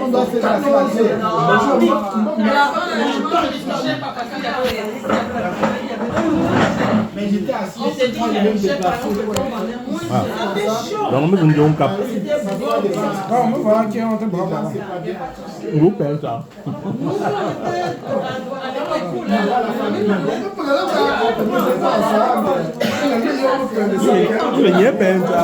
On doit se rassasier. Mais j'étais assis. On s'est dit qu'il y avait des plateaux. Donc, nous avons un cap. Non, on va qui on te prend là. Vous payez ça. Tu veux bien payer ça.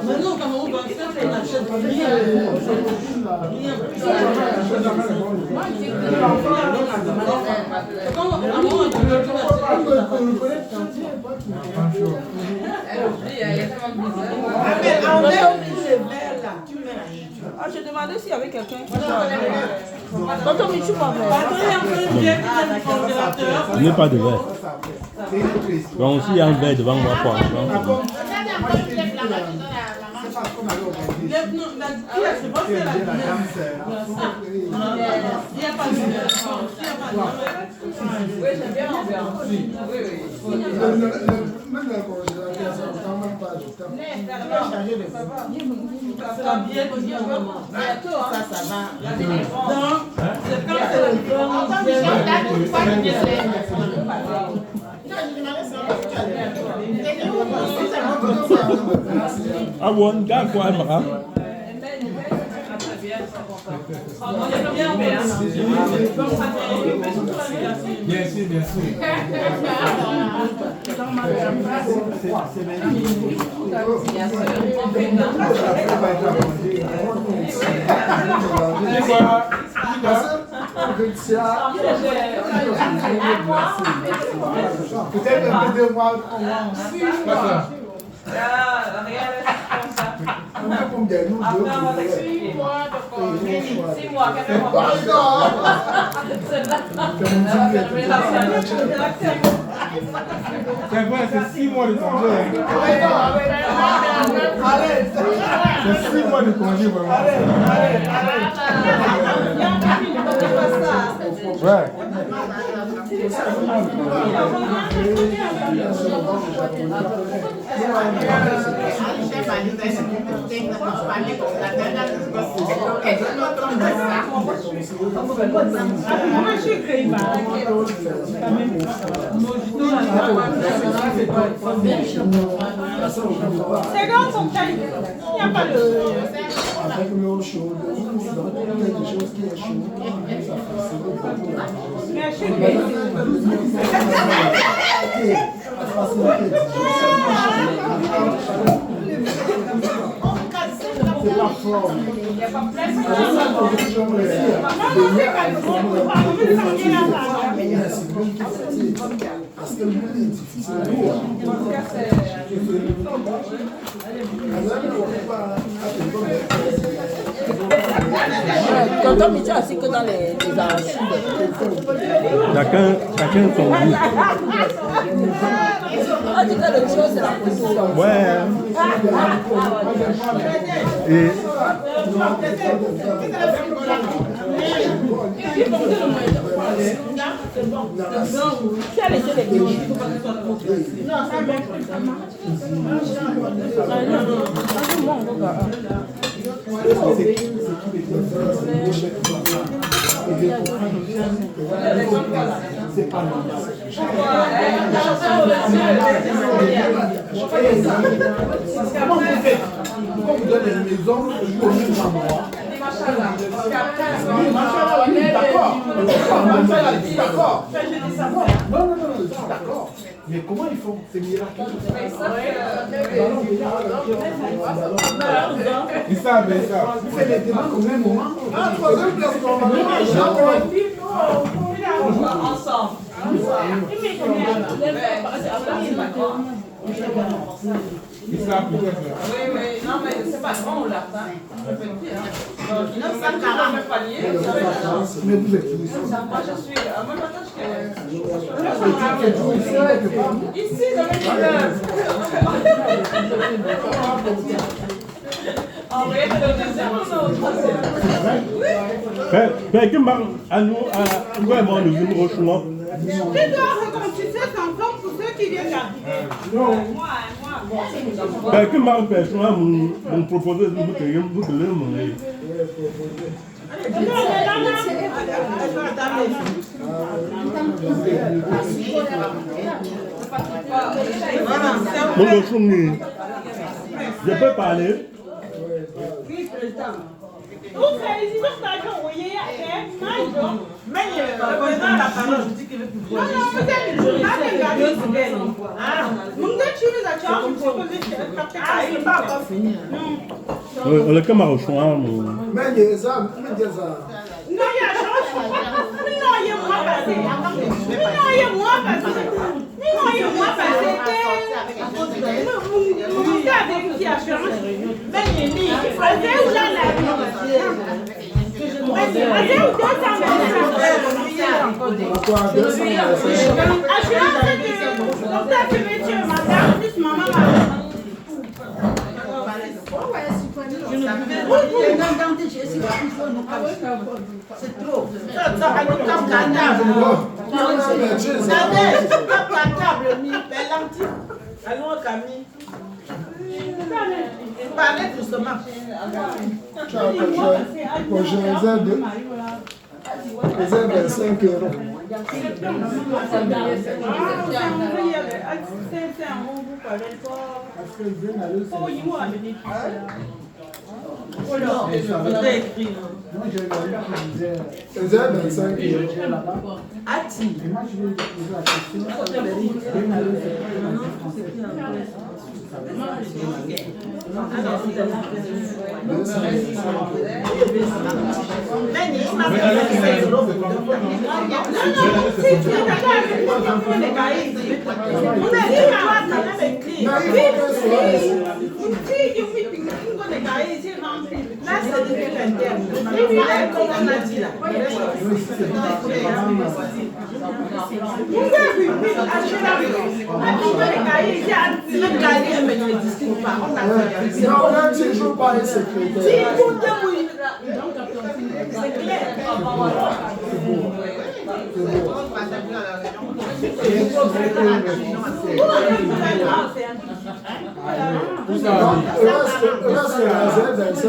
Maintenant, comment on va faire, on achète rien. Ah, je demandais s'il y avait quelqu'un qui Tonton Michou, pas vrai. Il n'y a pas de verre. Donc, s'il y a un verre devant moi, quoi. Oui, j'aime bien l'ambiance. Oui, oui. Même la congélateur, ça ne prend même pas du temps. Ça va. Donc, c'est quand c'est Ah bon, d'accord, Mara. Bien sûr, bien sûr. Peut-être un peu de mois. Combien nous deux? 6 mois, 4 mois. C'est vrai, c'est 6 mois de congé. C'est 6 mois de congé, vraiment. Ouais. C'est grand son taille. Il n'y a pas de... Avec l'eau chaude, quelque chose qui est chaud. C'est pas fort. Il n'y a pas parce que le monde est difficile. Tonton Michou assis que dans les archives. Chacun son goût. On dit que le chose c'est la photo. Ouais. Et Qui a laissé les billes? Non, ça va. C'est pas normal. Comment vous faites? Pourquoi vous donnez une maison au même endroit? D'accord. Non, d'accord. Mais comment ils font? C'est miraculeux. Ils savent, ils savent. Vous faites les demandes au même moment? Ah, troisième place. On joue ensemble. Ils savent peut-être. Oui, oui, non, mais c'est pas grand, on l'a pas. Donc, 940 paliers. Mais vous êtes tous. Moi, je suis. Moi, j'attache que. Ici, dans les en vrai, le deuxième, on a au troisième. Mais que marque à nous, vraiment, nous venons au chemin. Tu dois reconstituer ton plan pour ceux qui viennent d'arriver. Moi. Que marque personnellement mon proposé de vous créer, vous de le manger. Mon chouни, je peux parler. Oui, président. Vous félicitez par contre, vous voyez, mais le président a la parole, je dis qu'il veut plus voir. Non, peut-être que je vais regarder. Pas encore fini. Le camarade au choix, Mais il y a ça, mais il y a ça. Non, il y a chance. Non, il y a moi passé. Non, il y a moi passé. Non, il y a moi passé. Mon gars avec qui assurance. Mais il est mis. Il faisait où là la vie. Pourquoi 225? Assurance que comme ça tu veux tuer madame, plus maman. C'est trop. Allons au Camille. Parlez doucement. Prochain réserve 25 €. Moi, j'ai regardé qui disait réserve 25 €. Ati. Et moi, je lui ai posé la question. Non, même si je ne joue pas les secrétaires. C'est clair. Lorsque la Z25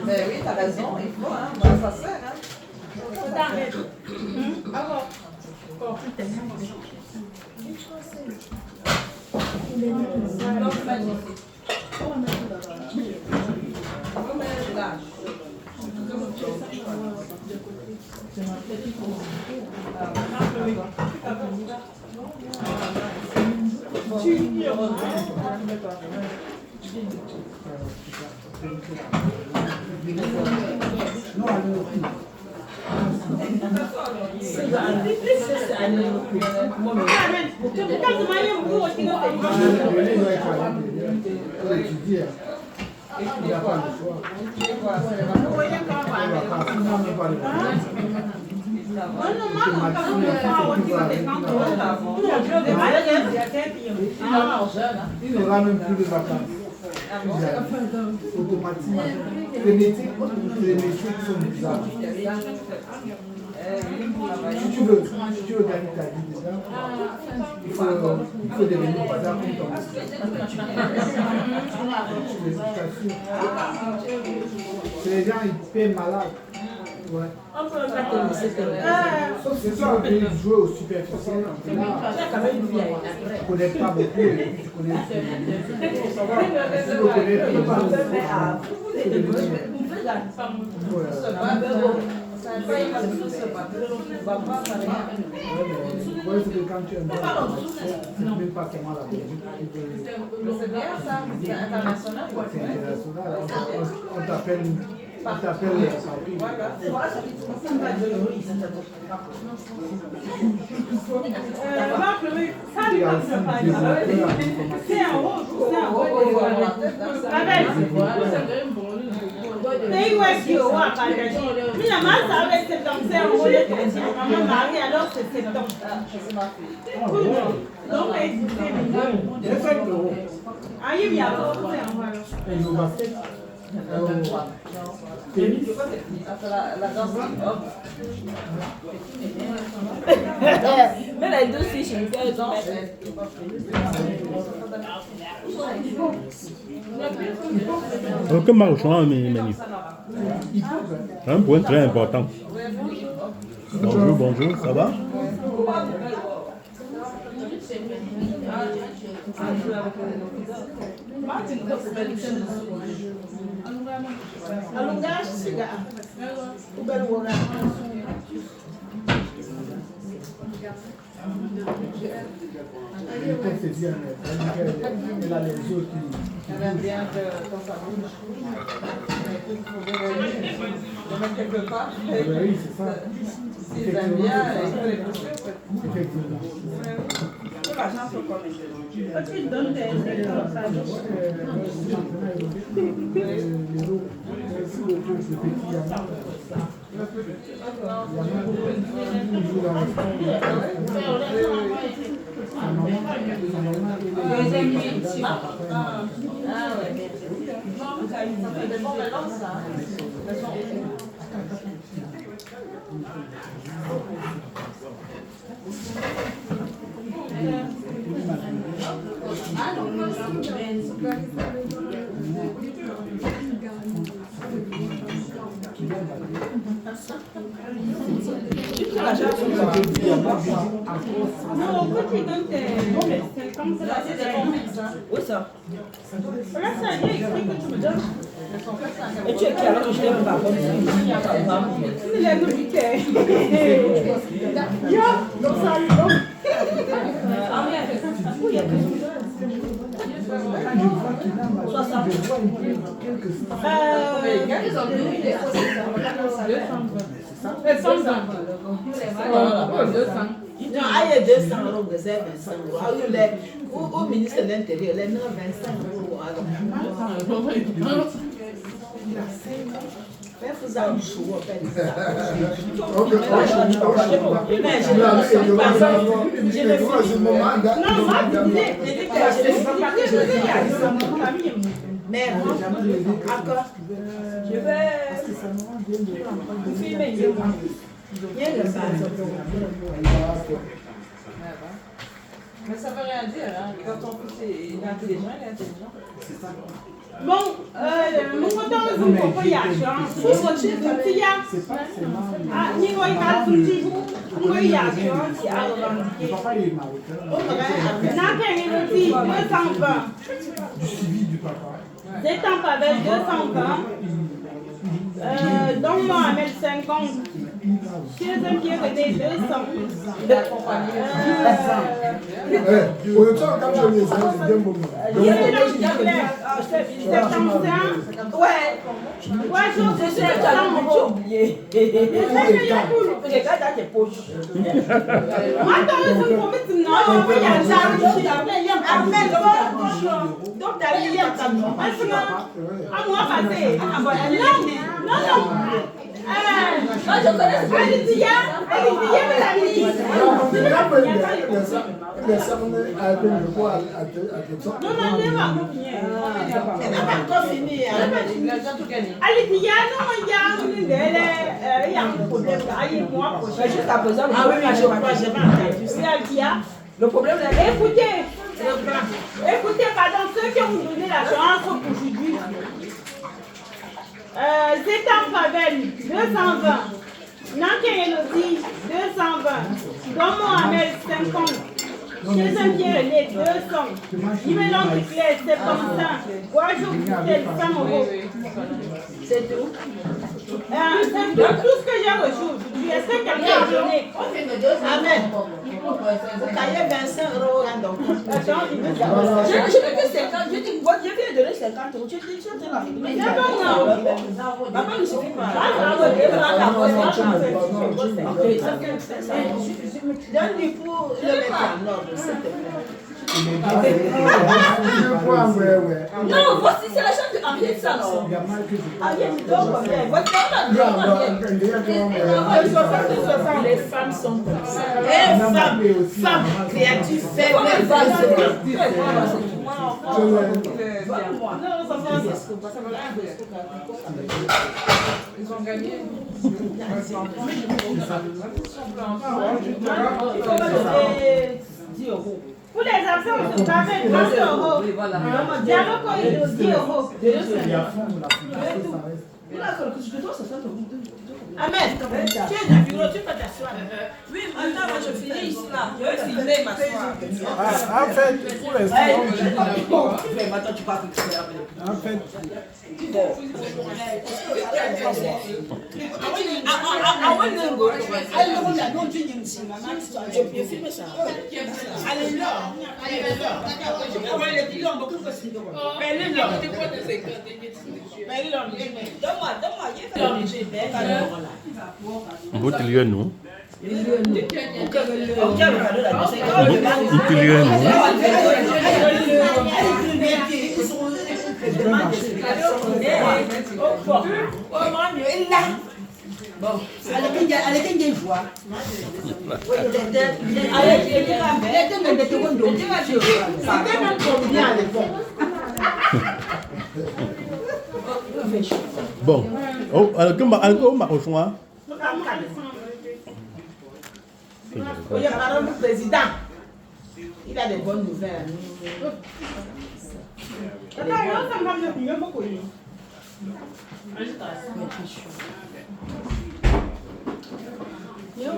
Mais oui, t'as raison, il faut, hein. Moi, ça sert, hein. Il n'y a pas le choix. Il n'aura même plus de vacances. Automatiquement. Les métiers qui sont bizarres. Si tu veux gagner ta vie déjà, il faut devenir bizarre comme ton les gens, ils paient malade. Ouais. Sauf que si on peut jouer au superficiel, tu ne connais pas beaucoup et puis tu connais. Si vous connaissez que quand tu aimes c'est même pas comment la Belgique. C'est bien ça, c'est international. C'est international. On t'appelle c'est un rouge, c'est un alors c'est septembre. Donc, mais les deux filles, je me fais Donc, marchand, mais un point très important. Bonjour, bonjour, ça va? Elle a les yeux qui... Elle aime bien quand ça bouge. Il faut le mettre quelque part. Oui, c'est ça. S'ils aiment bien, il faut les pousser. Effectivement. tu donnes des Où ça? Là, ça y est, écrit que tu me donnes. Et tu es qui alors que je t'aime pas? C'est la nouvité. Yo, donc ça, Non, il y a 200 euros, vous avez 25 euros. Au ministre de l'Intérieur, les 25 euros. Mais vous avez un choix, mais encore, je vais filmer. Mais ça veut rien dire, hein. Quand on pousse, il est intelligent, il est intelligent. bon, mon content de vous voyage, hein. Vous voyez, ah, ni voyage, tout petit, voyage, qui a revendiqué. Papa, il est marocain. N'a qu'un évolué, 220. Du suivi du papa. C'est un pavel 220. Donc, moi, à 50. Deuxième pied, c'était 200. Au temps, quand je les ai, c'est bien bon. Ouais, je sais, tu as oublié. Regarde dans tes poches. Donc, tu as lié à ta maman. À moi, passer. Non. je connais ce Alicia, mais la ministre. Non, n'est pas fini. Alicia, non, il y a un problème. Jusqu'à présent, Ah oui, je crois, j'ai pas entendu. C'est Alicia. le problème est Écoutez, pardon, ceux qui ont donné la chance aujourd'hui. Zétan Pavel, 220. Nanké Elodie, 220. Don Mohamed, 50. Chez Pierre Lé, 200. Ymelon Duclet, 75. Guajou Coutel, 100 euros. C'est tout. C'est tout ce que j'ai reçu aujourd'hui. Est-ce que quelqu'un a donné? Amen. Vous caillez 25 euros à donc. je n'ai que 50. Je dis, bon, je viens de donner 50 euros. Tu es là. Mais c'est pas moi. Maman, il suffit pas. Donne-lui pour le mettre en ordre, s'il te plaît. Non, voici, c'est la chambre de Henriette Salon. Henriette, donc, voici, Les femmes sont comme ça. Femmes, créatures faibles. Ils ont gagné. Pour les absents, on se parait 30 euros. Dialogue, il est 10 euros. Amen. Tu es du bureau, tu peux t'asseoir. oui, maintenant, moi, je finis ici, là. Je vais filmer, m'asseoir. En fait, pour l'instant, Maintenant, tu parles avec ça. en fait, Je filme ça. Allez là. On peut te lire, non? Bon, allez, qu'elle voit. C'était même combien à l'époque? Bon. Oh, alors, ma rejoint. Oui, madame le président. Il a des bonnes nouvelles.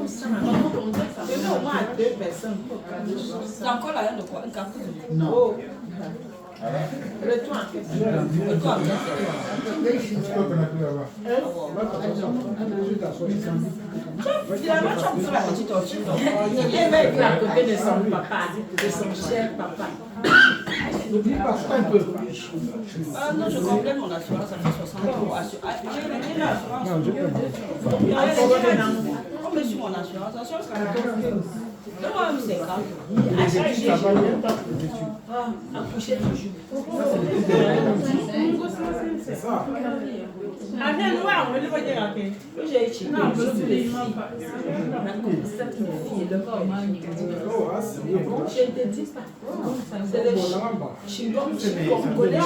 C'est au moins 2 personnes. C'est encore là, de quoi? Un café. Non. Le toit en question. Le toit en question. Finalement, tu as pris la petite orchide. Il est même à côté de son papa, de son cher papa. N'oublie pas, c'est un peu. Ah non, je complète mon assurance, ça fait 60 euros. J'ai l'assurance. On me suit mon assurance. Assurance, ça me donne. Donne-moi un 50. Accoucher toujours. J'ai étudié. Je ne te dis pas. C'est le chingom congolais.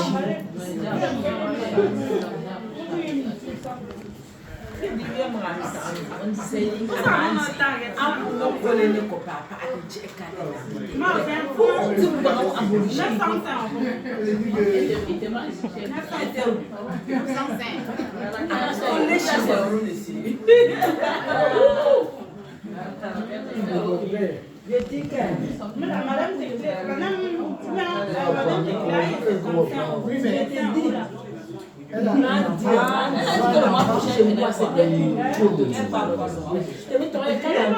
Je dis que Madame Elle a dit que le mois prochain, je vais c'était pour de tout. Je vais tourner quand même.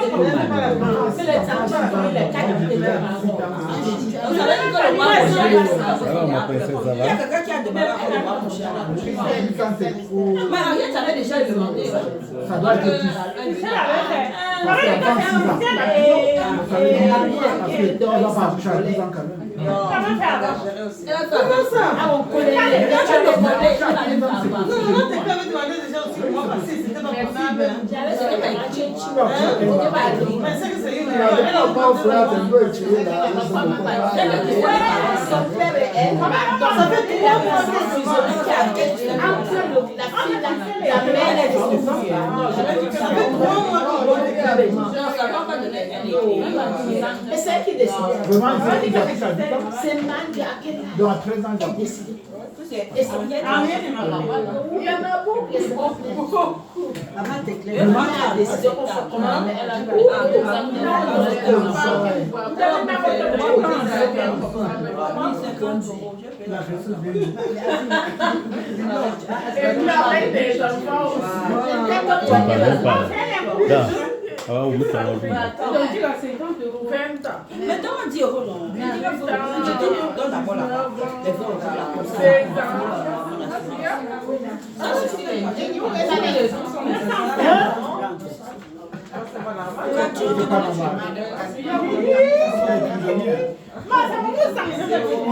C'est les enfants, les cas de vous savez que le mois prochain, il y a quelqu'un qui a demandé pour le mois prochain. Mais Ariette avait déjà demandé. Ça doit être dit. comment ça? On connaît les gens qui ont demandé. Non, t'es pas demandé déjà aussi le mois passé, c'était pas possible. J'avais ce que Et c'est qui décide. C'est Mandy à quel âge? Donc à 13 ans, j'ai décidé. Et c'est il y en a beaucoup qui sont vraiment la décision qu'on fait comment elle a la ressource de Ah, oui, ça va. Donc, tu as 50 €. 20 ans. Maintenant, on dit euros, non. Je donne d'abord la les euros.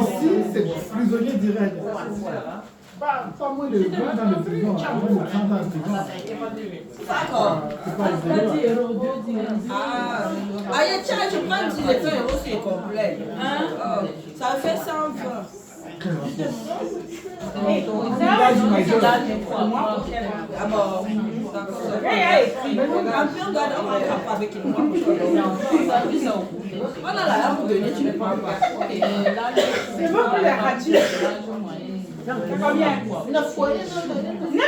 Ici, c'est prisonnier direct. Pas moins de 20 ans de prison, moins de 30 ans de prison. D'accord. C'est pas les Ah, il y a tiens, je prends 10 et 20 euros, c'est complet. Ça fait 120. Ah bon, avec une mois. On a la lampe de donner, tu ne prends pas. C'est bon pour la radio. Combien? 9 fois. 905.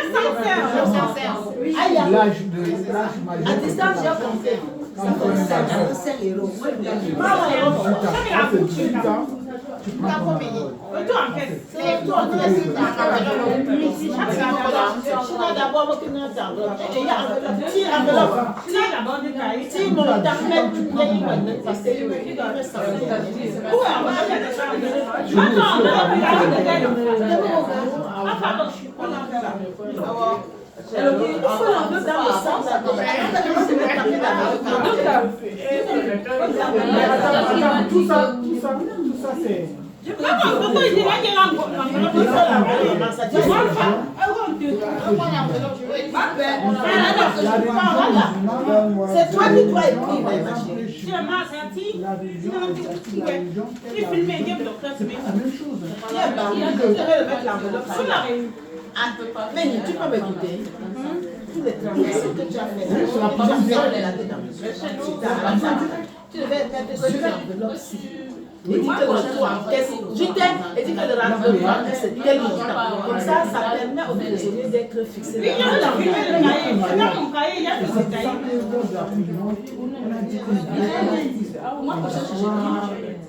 l'âge majeur. À distance, j'ai compté. Ça fait 55 €. C'est 18 ans. Tu prends ton Retour en caisse. C'est toi qui décides d'abord, il y a enveloppe. Tire enveloppe. Tire d'abord du cahier. Tire mon tarmet du pays maintenant. Parce que il me dit dans le sang. Il faut l'enveloppe dans le sang. Tout ça, c'est... C'est toi qui dois écrire, ma chérie. Mais tu peux m'écouter. Tous les travaux que tu as fait, tu devais mettre sur l'enveloppe-ci. Et dit que le retour en caisse, et dit que le retour en caisse, c'est tel montant. Comme ça, ça permet aux prisonniers d'être fixés. Oui, il y a mon cahier, il y a tout ce cahier.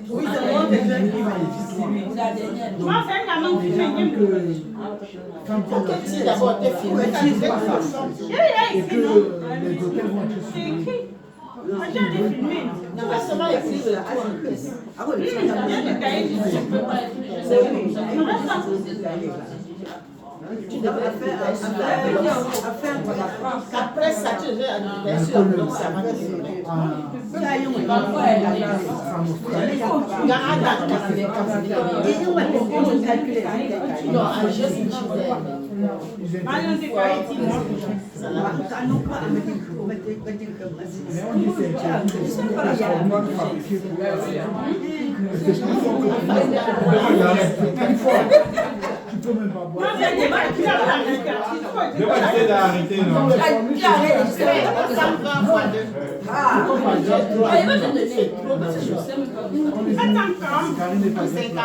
Oui, c'est moi qui vais Moi, c'est un gamin qui fait une faut que tu d'abord te filmes. Et que les hôtels vont être c'est écrit. Moi, j'ai filmé. Tu vas seulement écrire le retour en caisse. Ah oui, Il y a le cahier du C'est oui. Tu devrais faire après ça, tu devrais aller sur l'enveloppe, ça va te filmer. Non, juste une Marion, c'est cahier, dis-moi. Mais on dit c'est tu peux même pas boire. Moi, j'ai des balles qui ont Je vais pas essayer d'arrêter, non. Karine n'est pas 50.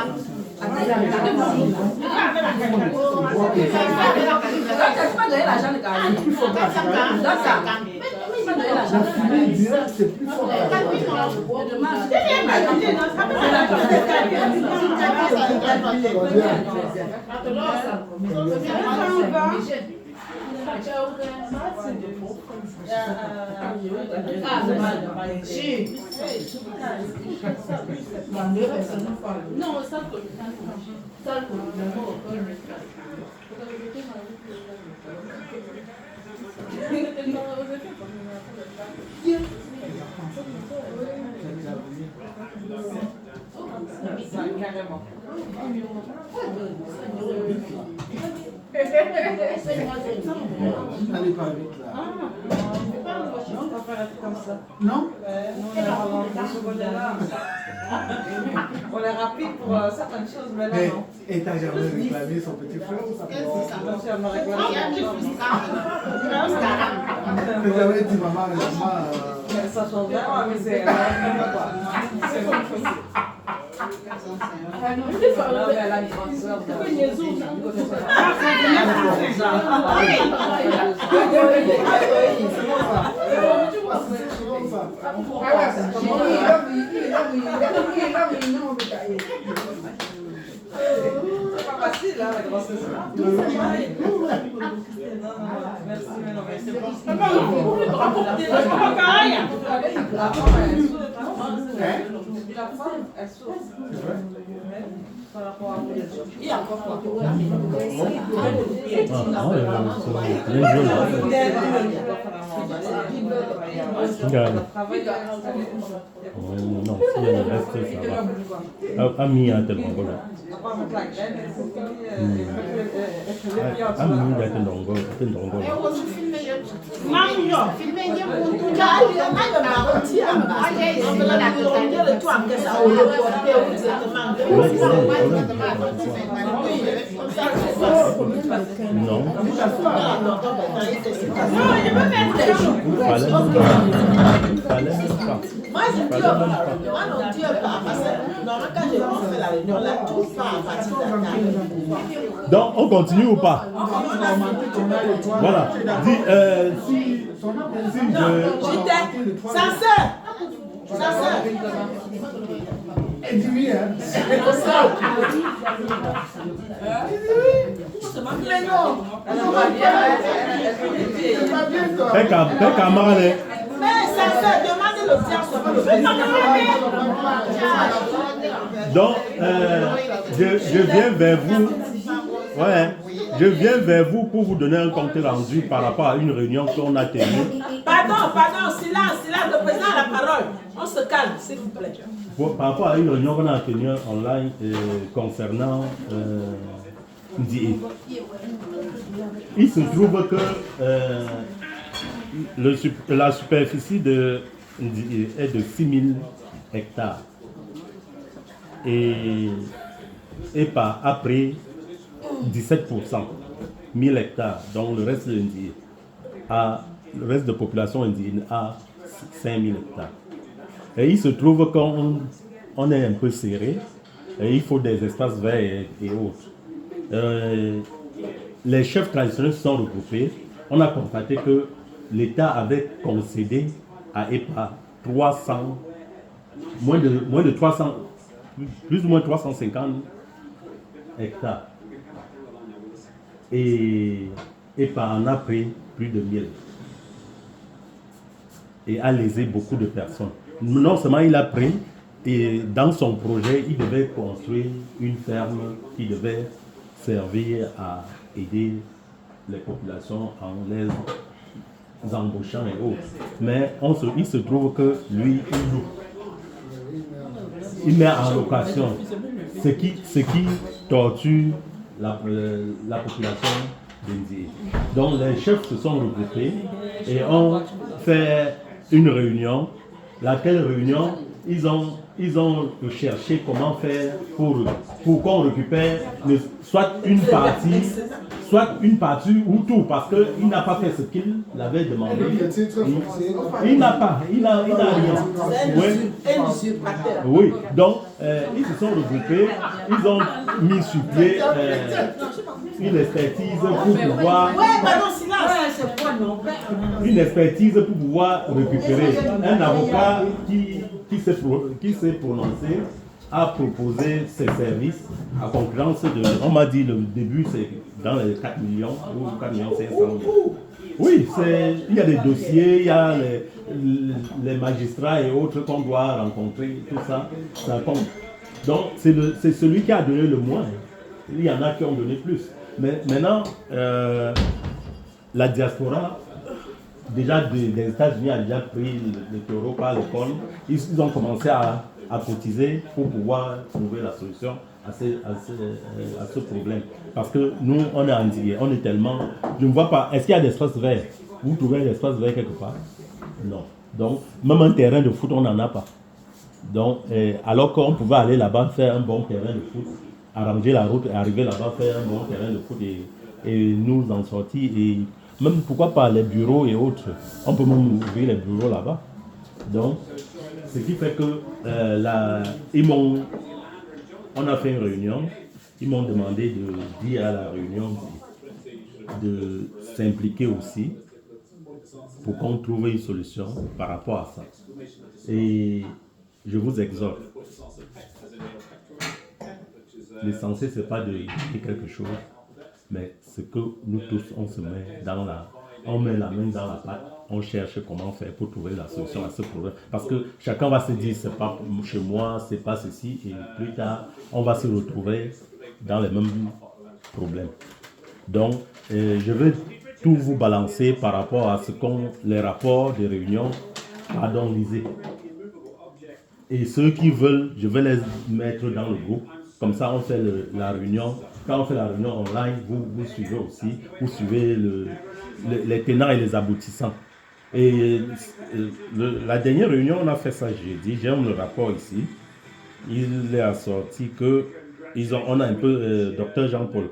La fumée directe, c'est plus fort. Non, ça Allez pas vite là. on va faire un truc comme ça. Non? On est rapide pour certaines choses, mais là, non. Et t'as jamais réclamé son petit frère ou ça? Attention, elle m'a réclamé. T'as jamais dit maman, Ça change vraiment, mais c'est comme ça. Elle a une grande soeur. C'est pas facile, hein, la grossesse. Merci, mais non, mais c'est bon. La femme, elle souffre. Par rapport à il y a encore quoi? Non, si elle reste, ça va. Ami a tel longo. Ami a tel longo. Non. Moi, je dis moi non dis pas parce que normalement quand je fais la réunion là, tout part à partir de la. Donc on continue ou pas? Voilà. Dis, si J'étais sa sœur. et dis oui, hein? Mais non. Fais camarade. Mais sa sœur demande le tien sur le Donc, je viens vers vous. Ouais, je viens vers vous pour vous donner un compte rendu par rapport à une réunion qu'on a tenue. Pardon, silence, le président a la parole. On se calme, s'il vous plaît. Par rapport à une réunion qu'on a tenue online concernant Ndié. Il se trouve que la superficie de Ndié est de 6000 hectares. Et par après 17%, 1000 hectares. Donc le reste de Ndié le reste de population indienne a 5000 hectares. Et il se trouve qu'on est un peu serré et il faut des espaces verts et autres. Les chefs traditionnels se sont regroupés. On a constaté que l'État avait concédé à EPA moins de 300, plus ou moins 350 hectares. Et EPA en a pris plus de 1000. Et a lésé beaucoup de personnes. Non seulement il a pris, et dans son projet, il devait construire une ferme qui devait servir à aider les populations en les embauchant et autres. Mais il se trouve que lui, il loue. Il met en location ce qui torture la population d'Indie. Donc les chefs se sont regroupés et ont fait une réunion, laquelle réunion ils ont cherché comment faire pour qu'on récupère soit une partie ou tout, parce qu'il n'a pas fait ce qu'il avait demandé. Il n'a rien. Oui, donc ils se sont regroupés, ils ont mis sur pied une expertise pour pouvoir récupérer. Un avocat qui s'est prononcé a proposé ses services à concurrence de, on m'a dit le début c'est dans les 4 millions ou 4 millions 500 000. Oui, il y a des dossiers, il y a les magistrats et autres qu'on doit rencontrer, tout ça, ça compte. Donc c'est celui qui a donné le moins. Il y en a qui ont donné plus. Mais maintenant, la diaspora, déjà des États-Unis a déjà pris le taureau par le corne. Ils ont commencé à cotiser pour pouvoir trouver la solution à ce problème. Parce que nous, on est endigués, on est tellement... Je ne vois pas, est-ce qu'il y a des espaces verts? Vous trouvez des espaces verts quelque part? Non. Donc, même un terrain de foot, on n'en a pas. Donc, alors qu'on pouvait aller là-bas faire un bon terrain de foot, arranger la route et arriver là-bas faire un bon terrain de foot et nous en sortir. Et même, pourquoi pas les bureaux et autres. On peut même ouvrir les bureaux là-bas. Donc, ce qui fait que on a fait une réunion. Ils m'ont demandé de dire à la réunion de s'impliquer aussi pour qu'on trouve une solution par rapport à ça. Et je vous exhorte. L'essentiel, ce n'est pas de dire quelque chose, mais c'est que nous tous, on se met on met la main dans la pâte, on cherche comment faire pour trouver la solution à ce problème. Parce que chacun va se dire, c'est pas chez moi, c'est pas ceci, et plus tard, on va se retrouver dans les mêmes problèmes. Donc, je vais tout vous balancer par rapport à les rapports de réunion, lisez. Et ceux qui veulent, je vais les mettre dans le groupe. Comme ça, on fait la réunion. Quand on fait la réunion online, vous suivez aussi. Vous suivez les tenants et les aboutissants. Et la dernière réunion, on a fait ça jeudi. J'ai le rapport ici. Il est assorti que on a un peu Dr Jean-Paul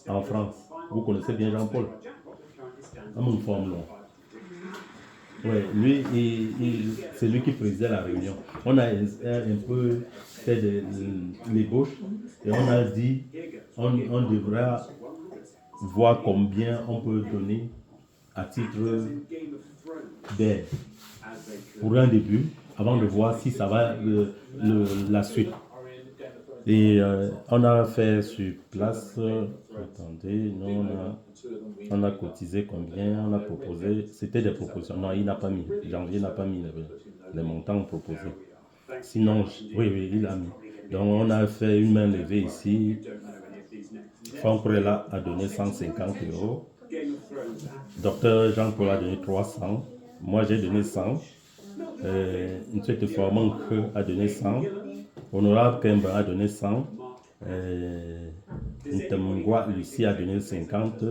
en France. Vous connaissez bien Jean-Paul? Une forme longue. Oui, lui, c'est lui qui présidait la réunion. On a un peu fait l'ébauche et on a dit on devra voir combien on peut donner à titre d'aide pour un début, avant de voir si ça va la suite. Et on a fait sur place, attendez, nous on a cotisé combien, on a proposé, c'était des propositions, non il n'a pas mis, Janvier n'a pas mis les montants proposés. Sinon, oui, il a mis. Donc on a fait une main levée ici, Franck Rella a donné 150 €, Dr Jean-Paul a donné 300, moi j'ai donné 100, N. Formant a donné 100, Honorable Kemba a donné 100, Ntemungwa Lucie a donné 50,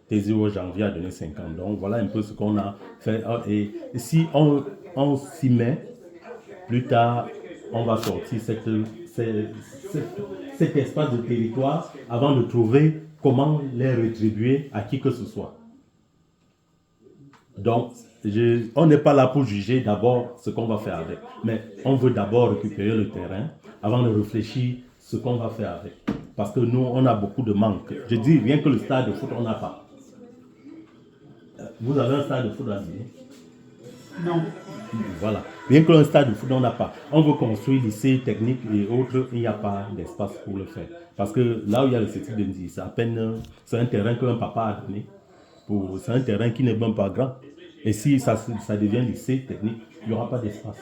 Tezio Janvier a donné 50. Donc voilà un peu ce qu'on a fait. Et si on s'y met, plus tard, on va sortir cet espace de territoire avant de trouver comment les rétribuer à qui que ce soit. Donc, on n'est pas là pour juger d'abord ce qu'on va faire avec, mais on veut d'abord récupérer le terrain avant de réfléchir ce qu'on va faire avec. Parce que nous, on a beaucoup de manques. Je dis, rien que le stade de foot, on n'a pas. Vous avez un stade de foot à Guinée? Non. Voilà. Rien que un stade de foot, on n'a pas. On veut construire lycée technique et autres, il n'y a pas d'espace pour le faire. Parce que là où il y a le CETI de Ndi, c'est un terrain qu'un papa a donné. C'est un terrain qui n'est même pas grand. Et si ça devient lycée technique, il n'y aura pas d'espace.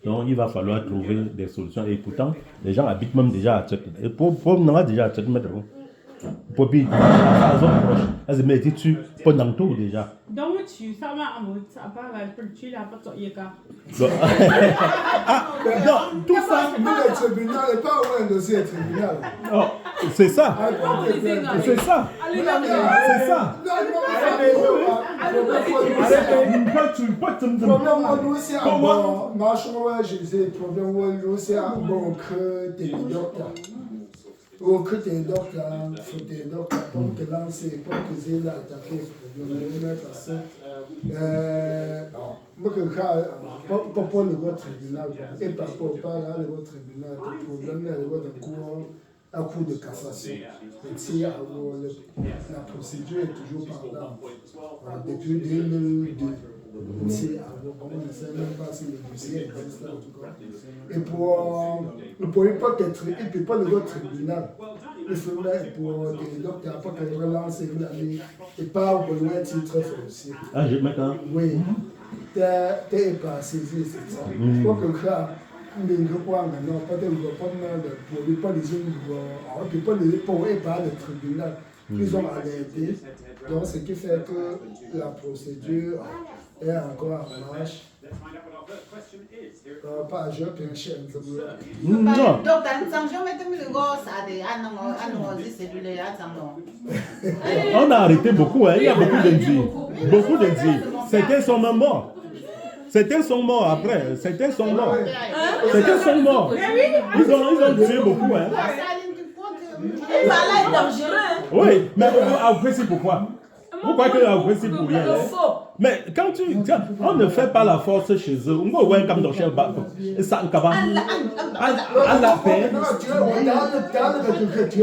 Donc il va falloir trouver des solutions. Et pourtant, les gens habitent même déjà à Tchèque. Et pour déjà à Tchèque, pour puis, la zone proche, elles me disent tu peux dans tout déjà. Donc tu ça va à part la tu l'as pas sorti Non, tout ça. Mais le tribunal n'est pas un dossier tribunal. Oh, c'est ça. C'est ça. C'est ça. Recruter docteur, fouter docteur, donc lancer, pour que j'ai l'attaqué, parce que moi que pour le vote tribunal, et par rapport à le vote tribunal, le problème est le vote en cours de cassation. Si la procédure est toujours pendant depuis 2002. On ne sait même pas si le dossier existe là en tout cas. Et pour il ne peut pas le vote tribunal. Il faudrait pour les docteurs, pas qu'elle relance l'année et pas au besoin de titre foncier. Ah, je mets un. Oui, tu n'es pas saisi, c'est ça. Je crois que ça, mais je crois maintenant, peut-être que pas pour ne pas les on ne peut pas les pour par le tribunal. Ils ont alerté. Donc, ce qui fait que la procédure est encore en marche. Pas je peux un chien. Non. Donc, dans une sanction, mettez-moi le gars, ça On a arrêté beaucoup, hein. Il y a beaucoup d'indis. Beaucoup d'indis. certains sont même morts. Certains sont morts après. Certains sont morts. Certains sont morts. Ils ont tué beaucoup. Hein. Il va là être dangereux. Oui, mais après c'est pourquoi? Pourquoi que après c'est pour rien? Mais quand on ne fait pas la force chez eux, on va voir comme dans chez eux, ça va à la paix.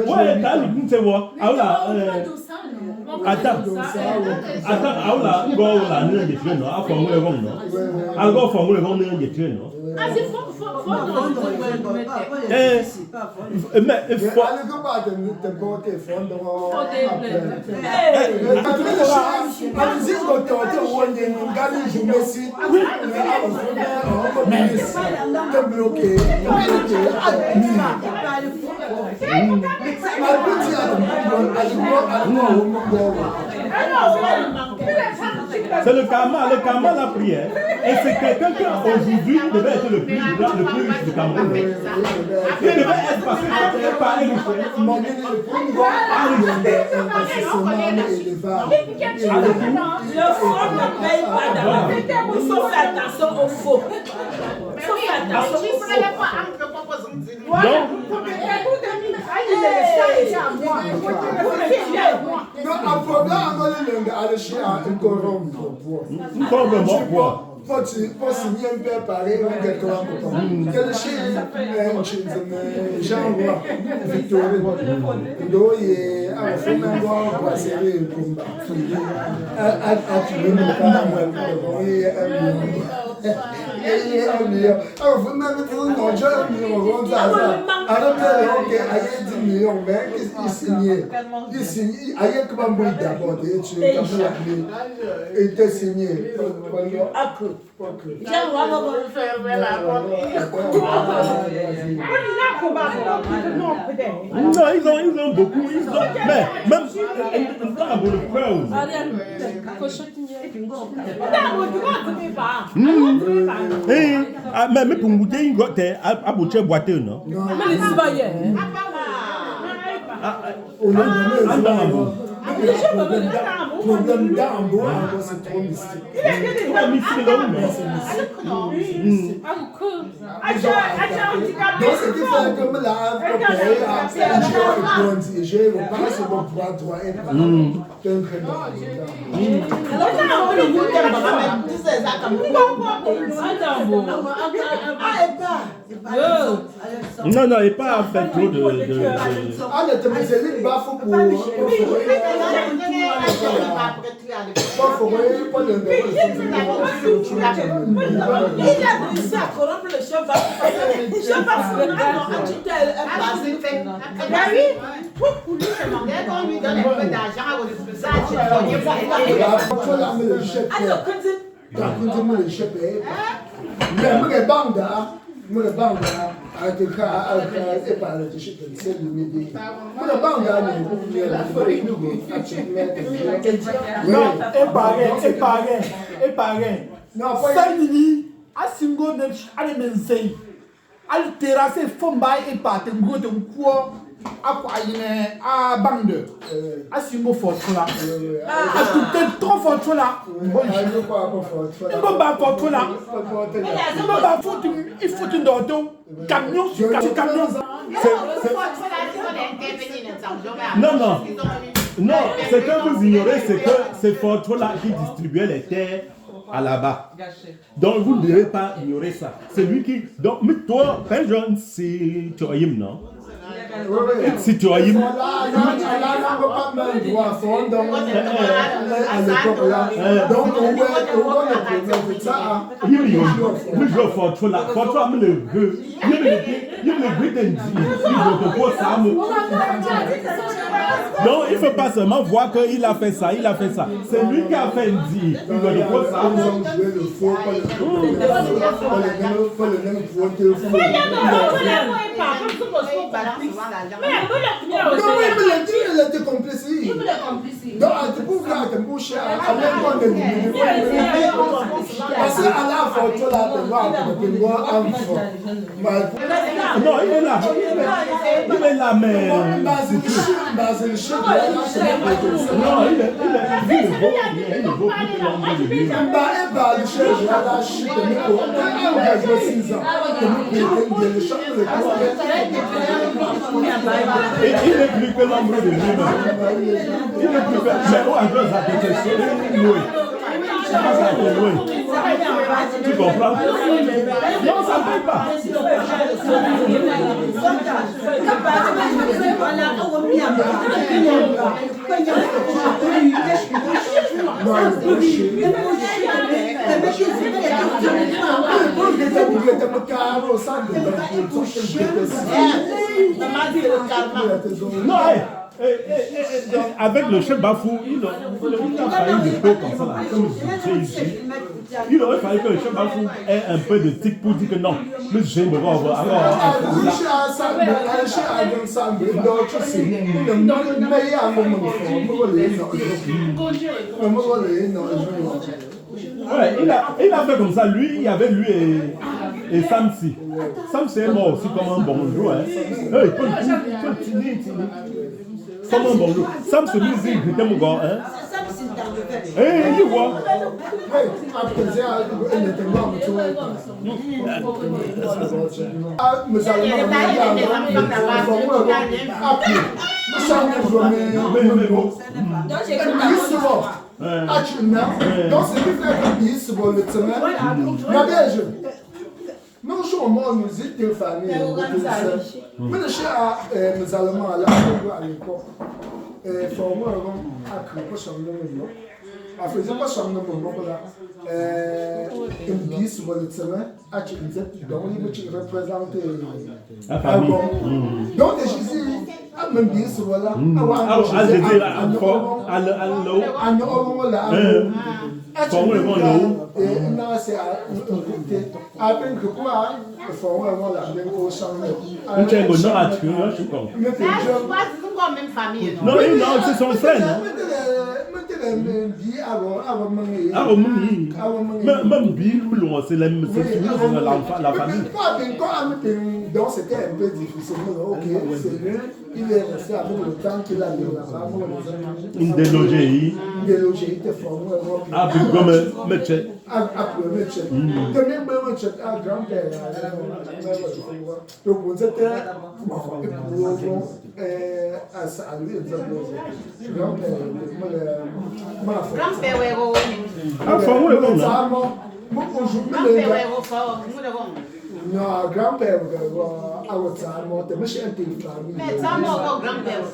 Ouais, t'as le tu vois. Attends, là, go là, nous les jeunes, à fond le vent, non? À go fond le vent, nous les jeunes, non? Ah, c'est fort. Mais il faut. C'est le karma la prière. Et c'est quelqu'un qui aujourd'hui devait être le plus riche du Cameroun. Il devait être passé par les riches. Le faux ne paye pas d'abord. Il faut faire attention au faux. Il faut faire attention au faux. Non, un problème, Pode signer un peu pareil, on get comme ça. Quel chien, Jean-Roi, Victorien, donc il est à fond même voir passer le combat. À tu veux me faire moi, il est un million. Alors vous m'avez dit non, j'ai un million, on ça. Alors ok, il 10 millions, mais il signe, il y a comme un bruit d'abord, tu es comme la et tu signé. Non, ils ont beaucoup. Mais même mais pour vous dire, à Boucher boité, non? Mais les Ivoiriens. Problème d'Ambo, c'est trop mystique. Donc, ce qui fait que me lave, j'ai le pas c'est bon pouvoir droit être non, non, et pas fait trop de. Ah, le c'est lui qui va faut pour. Il a réussi à corrompre le chef. Je ne sais pas si le gars pour lui, c'est mon gars. On lui donne un peu d'argent. Alors, quand le chef est. Mais les bandes, les bandes, avec le cas, et par le chef, c'est le midi. Les bandes, non, et pareil. Non, ça dit, à Singo, à l'Emensei, à le terrasser, Fomba et Pat, un gros de quoi, à Bande, à Singo Fortuna, à tout est trop Fortuna. Il faut une auto, camion sur camion. Non, non. Non, ce que vous ignorez, c'est que c'est Fortuna qui distribuait les terres à là-bas. Donc vous ne devez pas ignorer ça. C'est lui qui. Donc, mais toi, quand je c'est Toyim, non? Si Toyim. Donc, il joue Fortuna. Fortuna me le veut. Il me veut non, il ne faut pas seulement voir qu'il a fait ça, C'est lui qui a fait une dit. Il veut le faux ça. il a été complice. ici. Donc, tu peux voir que mon cher, avec moi, parce qu'à la photo, là, tu vois, Non, il est là. Il est là, mais. non, il est beau plus que l'ombre de lui. Il est plus que l'ombre de lui-même. Il est plus que. Mais où est-ce que ça peut être loué? Tu comprends? Non, ça ne paye pas. Non, avec le chef Bafou, il a fallu des peu comme ça, là, comme j'ai ici. Il aurait fallu que le chef Bafou ait un peu de tic pour dire que non, le chef me va avoir. Ouais, il a fait comme ça. Lui, il y avait lui et Samsi. Samsi est mort aussi comme un bonjour. Hein. Il peut comme un bonjour. Samsi lui dit que c'était mon gars. Hein. Tu vois. Donc c'est plus faire un billet sur le terrain. Ma belge. Non, je nous dit que famille. Mais le chien nous allons à l'époque. Pour moi, on a créé pas chambre a faisait pas chambre là. Un billet sur le terrain. Donc il me représente la famille. Donc je dis. Même bien souvent là, non, c'est son frère. Même Bill, c'est la famille. Donc c'était un peu difficile. Ok, c'est lui. Il est resté avec le temps qu'il a eu là-bas. Une délogée. Une délogée, il était formé. Ah, puis comme métier. Après le métier. Tenez, mais métier à grand-père. Donc, on était à lui, grand-père. Non, grand-père, à votre âme, tu me chères tes familles. Mais ça, mon grand-père.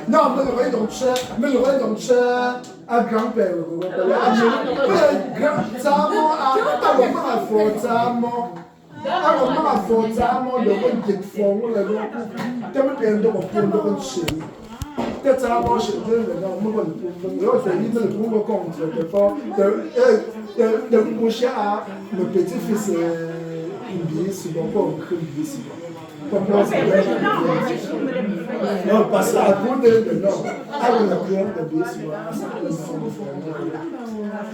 Non, mais le vrai donc cher, à grand-père. Grand-âme, à votre âme. Alors, ma faute, le bon qui font, le bon, tu me perds de mon chez peut-être ça va marcher, le contre, de coucher à le petit-fils, une bille, c'est bon, pas un crime ici. Non, parce qu'à bout de non, avec la prière de bille, c'est bon.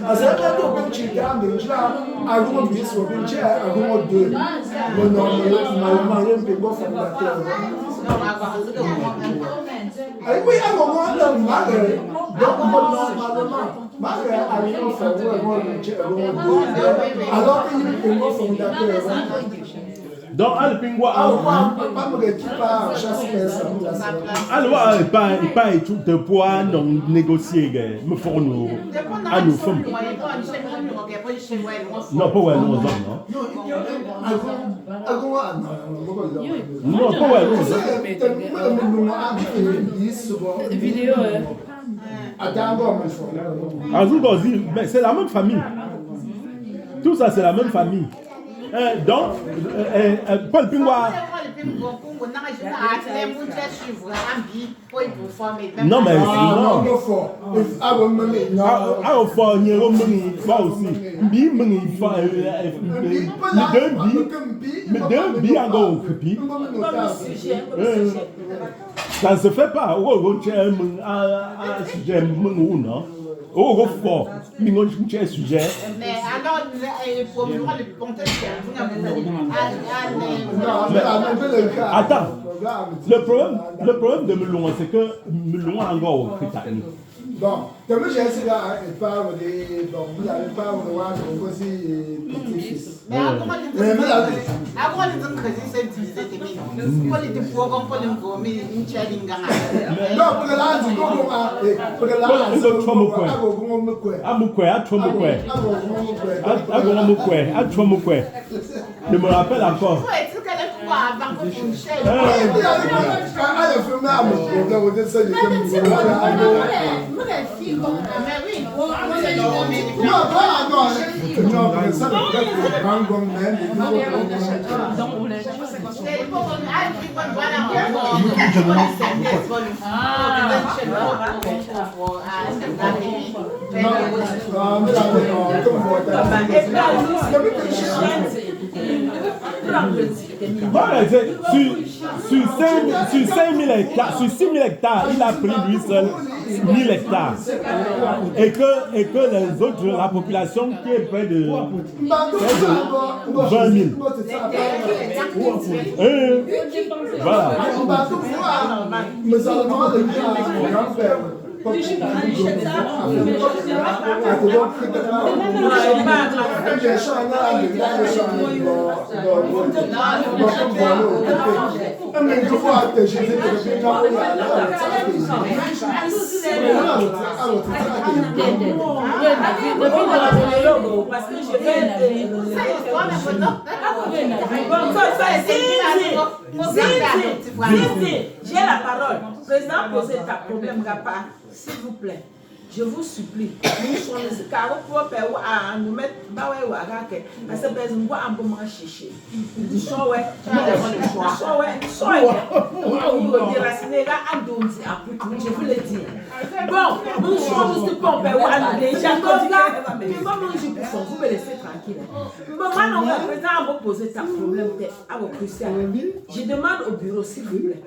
As I got to be down the job, I won't be so big chair, I won't do it. But no, my people from that. I we have a mother, don't put normalement. Mother, I know for alors qu'il peut pas from that. Donc, Alpingwa, pas tout de poids non négocier, me font nous à nous femmes. Non, pas ouais, non, non, pas ouais, mais c'est la même famille. Tout ça, c'est la même famille. Donc, Paul Pingwa. Non, mais non. Ça ne se fait pas. Sujet. Mais alors, pour moi, le contexte, Attends, le problème de Melouan, c'est que Melouan a encore au Critani. Bon, comme j'ai essayé de parler, bon, vous n'avez pas de voir aussi petit-fils. Mais avant de c'est divisé, c'est bien. Pour les pour les gommer, une chéringa. Non, pour le lance, pour le lance, je me rappelle encore. Sur 5 000 hectares, sur 6 000 hectares, il a pris lui seul 1 000 hectares. Et que les autres, la population qui est près de 20 000. Voilà. Parce que je vais j'ai la parole. Président, posez ta problème, Gapa. S'il vous plaît, je vous supplie. Nous sommes car pour nous mettre parce que nous un peu moins chiché. Nous sommes je vous le dis. Bon, nous sommes déjà vous me laissez tranquille. Bon, maintenant, le président a posé ta problème à vos crucial. Je demande au bureau, s'il vous plaît.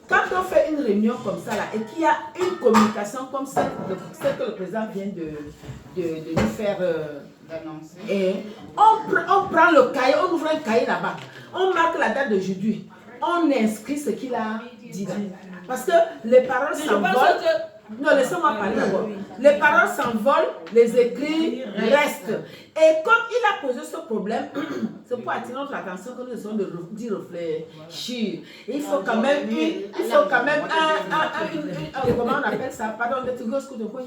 Quand on fait une réunion comme ça là, et qu'il y a une communication comme celle que le président vient de nous faire annoncer, on prend le cahier, on ouvre un cahier là-bas, on marque la date d'aujourd'hui, on inscrit ce qu'il a dit là. Parce que les paroles s'envolent. Non, laissez-moi parler d'abord. Les paroles s'envolent, les écrits restent. Et comme il a posé ce problème, c'est pour attirer notre attention que nous essayons d'y réfléchir. Il faut quand même comment on appelle ça? Pardon, le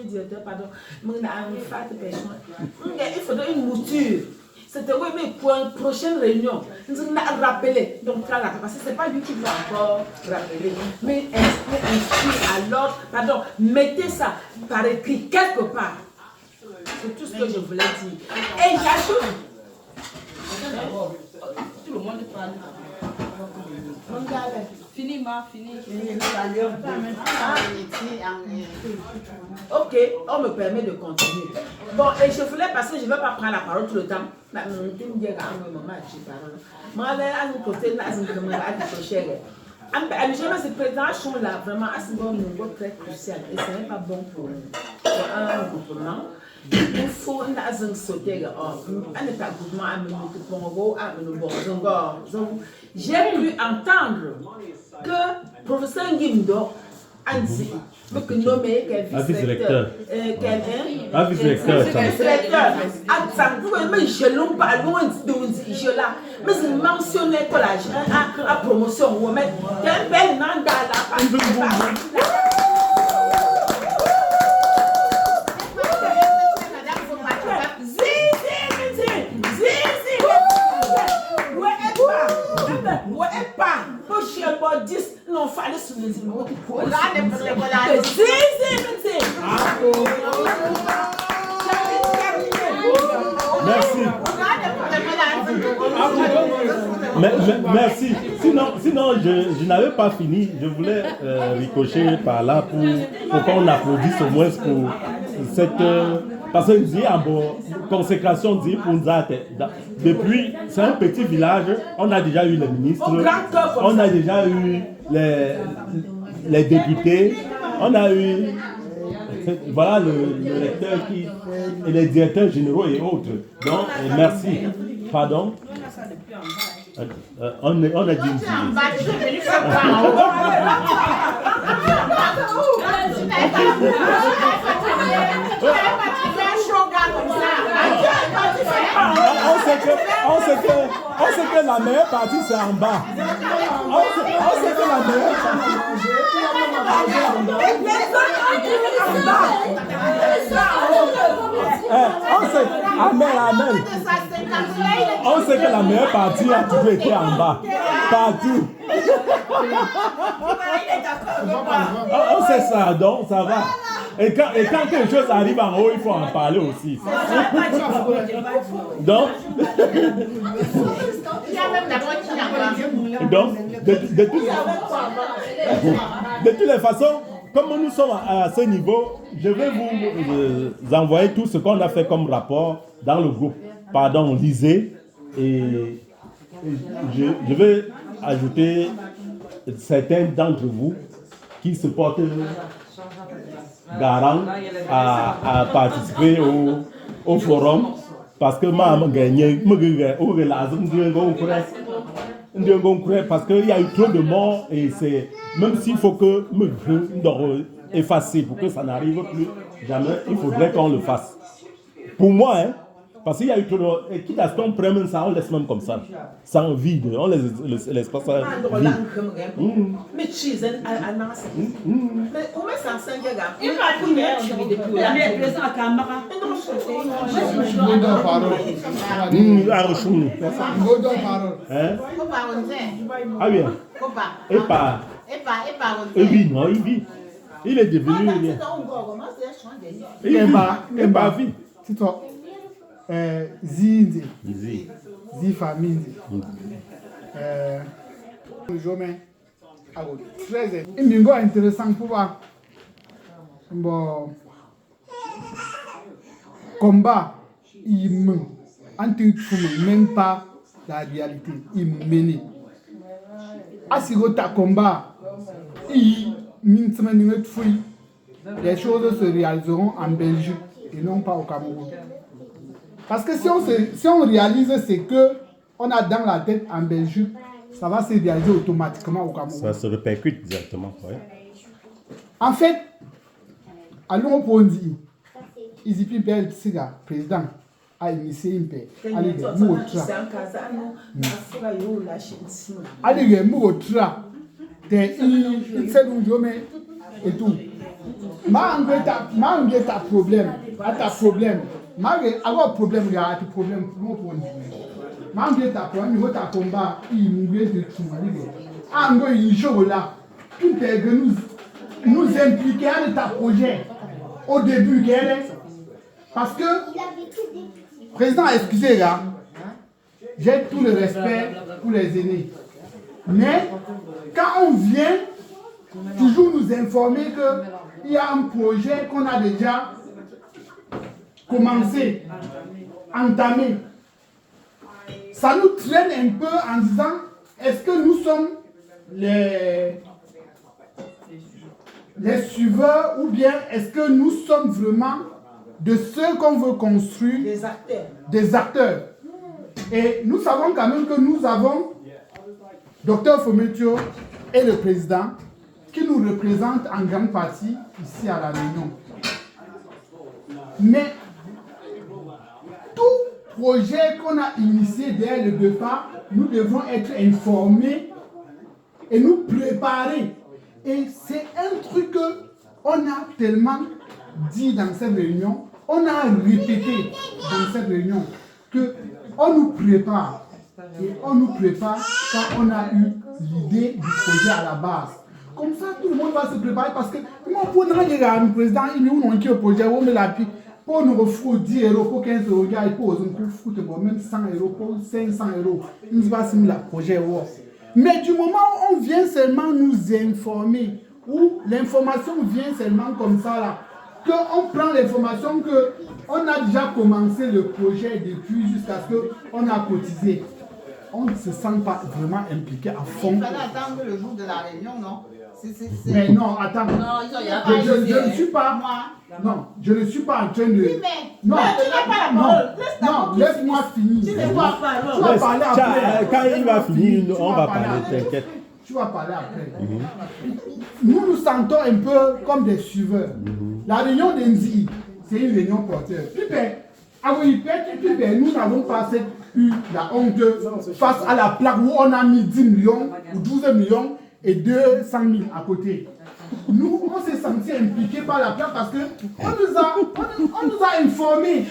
directeur, pardon. Il faudrait une mouture. C'était oui, mais pour une prochaine réunion, nous allons rappeler. Donc, parce que ce n'est pas lui qui va encore rappeler. Mais inscrire à l'ordre, pardon, mettez ça par écrit quelque part. C'est tout ce que je voulais dire. Et j'ajoute. Tout le monde parle. Fini. Ok, on me permet de continuer. Bon, et je voulais, parce que je ne vais pas prendre la parole tout le temps. Ce président là vraiment à ce niveau très crucial et ce n'est pas bon pour un gouvernement. Il faut sauter. J'ai pu entendre que le professeur Ngimdo Anzi, nommé vice-recteur. Vice-recteur. Mais il mentionnait que la promotion, on met un bel nom dans la non, fallait sous les mots. Merci. Merci. Sinon je n'avais pas fini. Je voulais ricocher par là pour qu'on applaudisse au moins pour cette... Parce que dit en bon, consécration dit pour nous depuis, c'est un petit village, on a déjà eu les ministres, on a déjà eu les députés, on a eu, voilà le recteur et les directeurs généraux et autres. Donc, merci. Pardon? On a dit. On sait que la meilleure partie c'est en bas. On sait que la meilleure partie. On sait, amen. On sait que la meilleure partie a toujours été en bas. Partout. On sait ça, donc ça va. Et quand quelque chose arrive en haut, il faut en parler aussi. Donc, de toutes les façons, comme nous sommes à ce niveau, je vais vous envoyer tout ce qu'on a fait comme rapport dans le groupe. Pardon, lisez. Et je vais ajouter certains d'entre vous qui se portent garant à participer au forum parce que parce qu'il y a eu trop de morts et c'est même s'il faut que effacer pour que ça n'arrive plus jamais, il faudrait qu'on le fasse. Pour moi, hein, parce qu'il y a eu trop de... Et quitte à ce qu'on prenne ça, on laisse même comme ça, sans vide, on laisse pas ça vide. Mais ah bien. Et oui, non, il vit. Il est devenu rien. Il pas vie. C'est toi. Zi famille. Très intéressant pour voir. Bon. Combat, il ne même pas la réalité. Il mène. Assigota combat, les choses se réaliseront en Belgique et non pas au Cameroun. Parce que si on réalise ce qu'on a dans la tête en Belgique, ça va se réaliser automatiquement au Cameroun. Ça se répercute directement. Ouais. En fait, à l'Opondi, Izipi Bel Tsiga, président, a initié une paix. Allez, Mouotra, t'es et tout. Ta problème, ta problème. Alors problème, il y a un problème pour moi. Malgré ta problème, il y a un combat, il mouille de tout. En gros, il joue là. Tout est que nous impliquer dans ta projet au début, parce que le président a excusé là. J'ai tout le respect pour les aînés. Mais quand on vient toujours nous informer qu'il y a un projet qu'on a déjà commencé, entamé, ça nous traîne un peu en disant est-ce que nous sommes les suiveurs ou bien est-ce que nous sommes vraiment de ceux qu'on veut construire des acteurs. Et nous savons quand même que nous avons Dr Fometio et le président qui nous représentent en grande partie ici à la Réunion. Mais tout projet qu'on a initié dès le départ, nous devons être informés et nous préparer. Et c'est un truc qu'on a tellement dit dans cette réunion, on a répété dans cette réunion, qu'on nous prépare. Et on nous prépare quand on a eu l'idée du projet à la base. Comme ça, tout le monde va se préparer parce que moi, pour nous, le président, il nous a dit le projet, on met la pique. Pour nous refaire 10 euros, pour 15 euros, il faut même 100 euros, pour 500 euros. Il nous va signer le projet. Mais du moment où on vient seulement nous informer, où l'information vient seulement comme ça, là, qu'on prend l'information qu'on a déjà commencé le projet depuis jusqu'à ce qu'on a cotisé, on ne se sent pas vraiment impliqué à fond. Il fallait attendre le jour de la réunion, non? Mais non, attends. Non, ils ont Je ne suis pas. Non, je ne suis pas en train de. Non, tu n'as pas la parole. non, laisse-moi finir. Tu ne vois pas. Tu vas parler après. Quand il va finir, on va parler, t'inquiète. Tu vas parler après. Nous nous sentons un peu comme des suiveurs. La réunion d'Enzi, c'est une réunion porteur. Nous n'avons pas eu la honte face à la plaque où on a mis 10 millions ou 12 millions et 200 000 à côté. Nous, on s'est senti impliqués par la plaque parce qu'on nous a informés.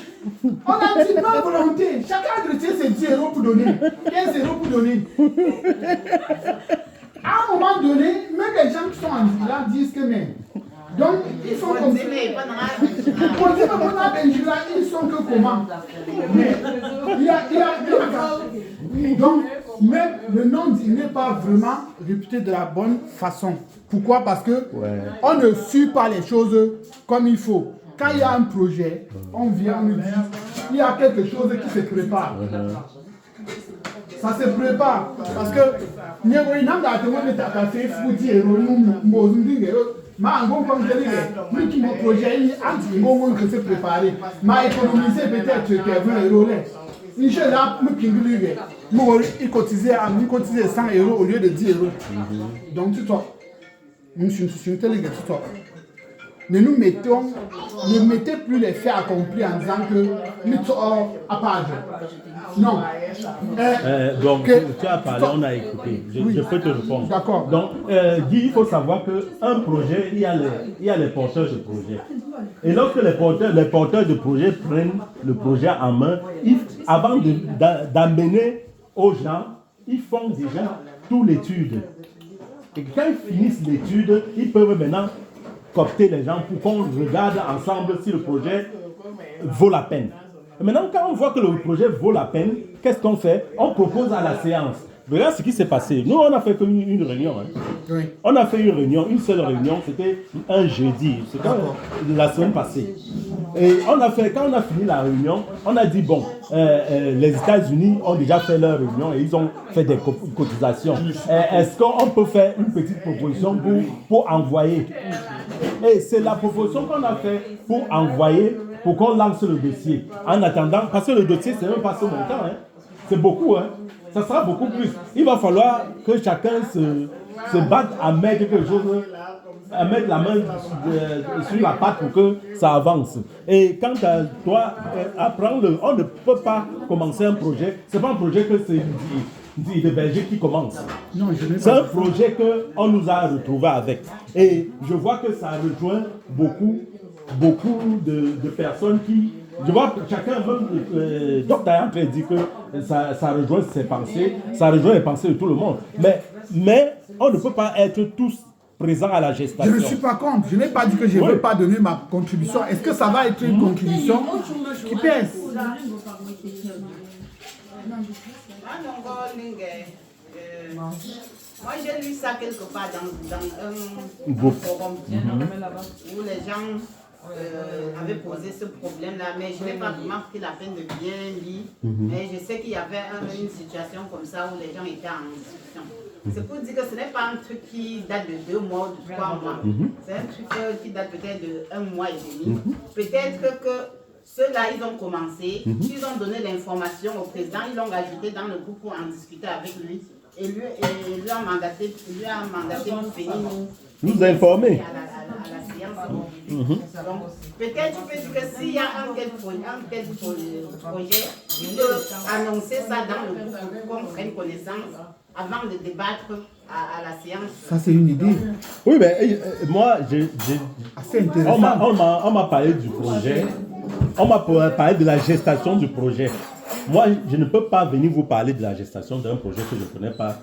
On a dit par volonté. Chacun a retiré ses 10 euros pour donner, 15 euros pour donner. À un moment donné, même les gens qui sont en village disent que même. Donc, ils sont comme ça. Ils sont que comment. Mais, donc, même le nom n'est pas vraiment réputé de la bonne façon. Pourquoi? Parce que on ne suit pas les choses comme il faut. Quand il y a un projet, on vient nous dire il y a quelque chose qui se prépare. Ça se prépare. Parce que nous mon projet, il se préparer. Ma économisé peut-être 20 euros. Inch'Allah, il cotisait 100 euros au lieu de 10 euros. Donc, tu vois, ne mettez plus les faits accomplis en disant que nous sommes à page. Non. Donc, tu as parlé, on a écouté. Je peux te répondre. D'accord. Donc, Guy, il faut savoir qu'un projet, il y a les porteurs de projet. Et lorsque les porteurs de projet prennent le projet en main, avant d'amener aux gens, ils font déjà toute l'étude. Et quand ils finissent l'étude, ils peuvent maintenant coopter les gens pour qu'on regarde ensemble si le projet vaut la peine. Et maintenant, quand on voit que le projet vaut la peine, qu'est-ce qu'on fait? On propose à la séance. Regarde ce qui s'est passé. Nous, on a fait une réunion. Hein. Oui. On a fait une réunion, une seule réunion. C'était un jeudi. C'était la semaine passée. Et quand on a fini la réunion, on a dit, bon, les États-Unis ont déjà fait leur réunion et ils ont fait des cotisations. Est-ce qu'on peut faire une petite proposition pour envoyer? Et c'est la proposition qu'on a fait pour envoyer, pour qu'on lance le dossier. En attendant, parce que le dossier, c'est même pas ce montant. Hein. C'est beaucoup. Hein. Ça sera beaucoup plus. Il va falloir que chacun se batte à mettre quelque chose, à mettre la main sur la patte pour que ça avance. Et quant à toi, apprends-le. On ne peut pas commencer un projet. Ce n'est pas un projet que c'est de Belgique qui commence. C'est un projet qu'on nous a retrouvé avec. Et je vois que ça rejoint beaucoup de personnes qui... Je vois que chacun, même Docteur André dit que ça rejoint ses pensées, ça rejoint les pensées de tout le monde. Mais on ne peut pas être tous présents à la gestation. Je ne suis pas contre. Je n'ai pas dit que je ne veux pas donner ma contribution. Est-ce que ça va être une contribution qui pèse? Moi, j'ai lu ça quelque part dans un forum où les gens avait posé ce problème-là, mais je n'ai pas vraiment pris la peine de bien lire. Mais je sais qu'il y avait une situation comme ça où les gens étaient en discussion. C'est pour dire que ce n'est pas un truc qui date de 2 mois ou de 3 mois. C'est un truc qui date peut-être de 1 mois et demi. Peut-être que ceux-là, ils ont commencé, ils ont donné l'information au président, ils l'ont ajouté dans le groupe pour en discuter avec lui. Et lui a mandaté pour venir nous informer. À la séance. Donc, peut-être tu peux dire que s'il y a un tel projet, tu peux annoncer ça dans le groupe pour qu'on prenne connaissance avant de débattre à la séance. Ça, c'est une idée. Oui, mais moi, assez intéressant. On m'a parlé du projet. On m'a parlé de la gestation du projet. Moi, je ne peux pas venir vous parler de la gestation d'un projet que je ne connais pas.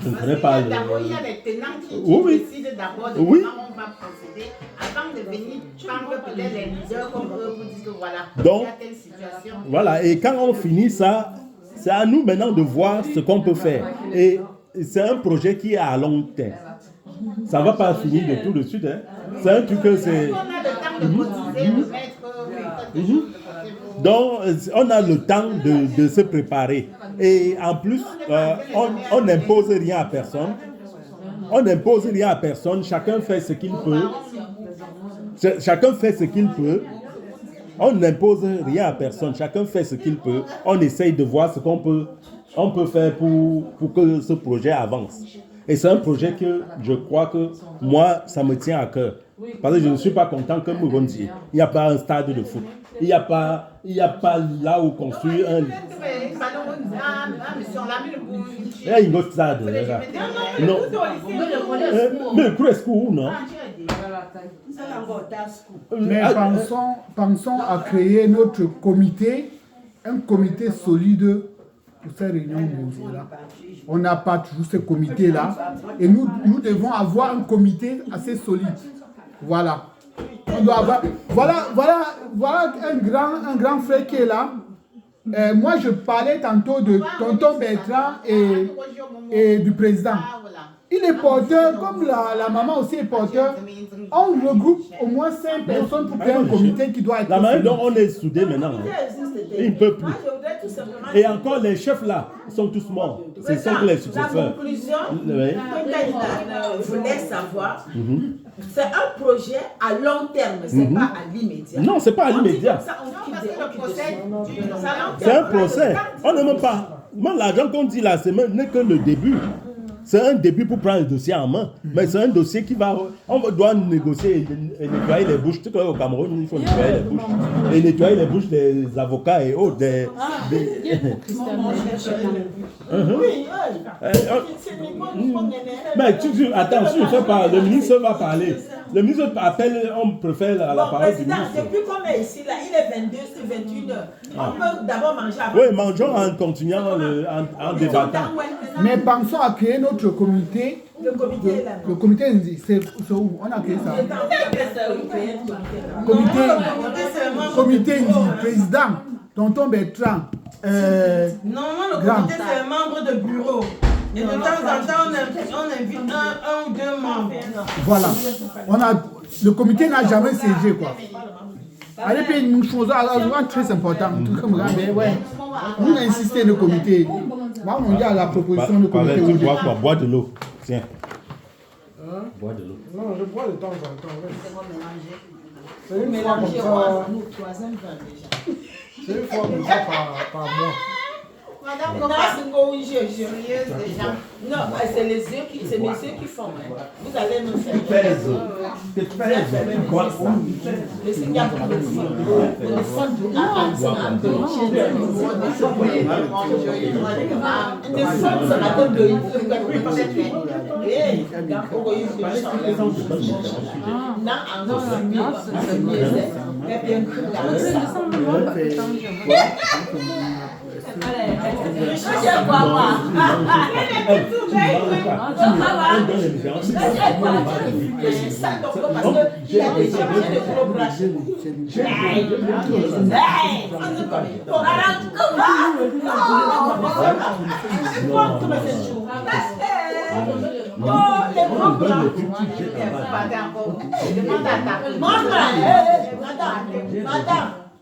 Je ne connais pas. D'abord, il y a les tenants qui décident d'abord de comment on va procéder avant de venir prendre peut-être les leaders comme eux pour dire que voilà, donc, il y a telle situation. Voilà, et quand on finit ça, c'est à nous maintenant de voir ce qu'on peut faire. Et c'est un projet qui est à long terme. Ça ne va pas finir de tout de suite. Hein. C'est un truc que c'est... On a le temps de cotiser, de mettre... Donc, on a le temps de se préparer. Et en plus, on n'impose rien à personne. On n'impose rien à personne, chacun fait ce qu'il peut. Chacun fait ce qu'il peut. On n'impose rien à personne, chacun fait ce qu'il peut. On essaye de voir ce qu'on peut faire pour que ce projet avance. Et c'est un projet que je crois que moi, ça me tient à cœur. Parce que je ne suis pas content que Mugondi, il n'y a pas un stade de foot. Il n'y a pas là où construire un... Il y a une autre stade. Non. Mais Cresco, non? Mais pensons à créer notre comité, un comité solide pour ces réunions mondiales. On n'a pas toujours ce comité-là. Et nous devons avoir un comité assez solide. Voilà. On doit avoir... Voilà un grand frère qui est là. Moi, je parlais tantôt de tonton Bertrand et du président. Il est porteur, comme la maman aussi est porteur. On regroupe au moins 5 personnes pour créer un comité qui doit être... La manière dont on est soudés maintenant, il ne peut plus. Et encore, les chefs là sont tous morts. Ce sont que les successeurs. La conclusion, je voulais savoir, c'est un projet à long terme, c'est pas à l'immédiat. Non, c'est pas à l'immédiat. C'est un procès. On ne même pas. Moi, l'argent qu'on dit là, ce n'est que le début. C'est un début pour prendre le dossier en main. Mais c'est un dossier qui va... On doit négocier et nettoyer les bouches. Tu sais, au Cameroun, il faut nettoyer les bouches. Et nettoyer les bouches des avocats et autres. Mais attends, si je fais pas, le ministre va parler. Le ministre appelle, on préfère la parole du ministre. Depuis qu'on est ici, là, il est 22, c'est 21 heures. On peut d'abord manger après. Oui, mangeons en continuant, en débattant. Mais pensons à créer notre comité. Le comité est là. Le comité, c'est où? On a créé ça. Comité président, tonton Bertrand. Normalement, le comité, c'est un membre de bureau. Et de temps en temps, on invite un ou deux membres. Voilà. Le comité n'a jamais siégé, quoi. Allez, puis une chose très importante, tout comme ouais. On a insisté le comité. Là, on dit à la proposition du comité. Tu bois quoi? Bois de l'eau. Tiens. Bois de l'eau. Non, je bois de temps en temps. C'est une fois comme ça. C'est une fois comme ça par mois. Madame, comment non, c'est les yeux qui font. Vous allez nous faire. Le Seigneur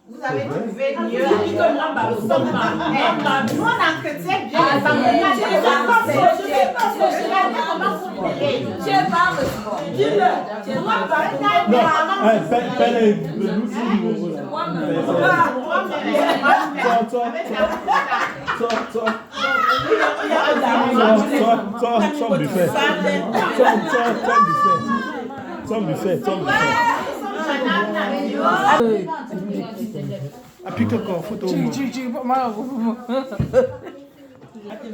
Vous avez trouvé mieux nous on entretient bien Applique encore, photo.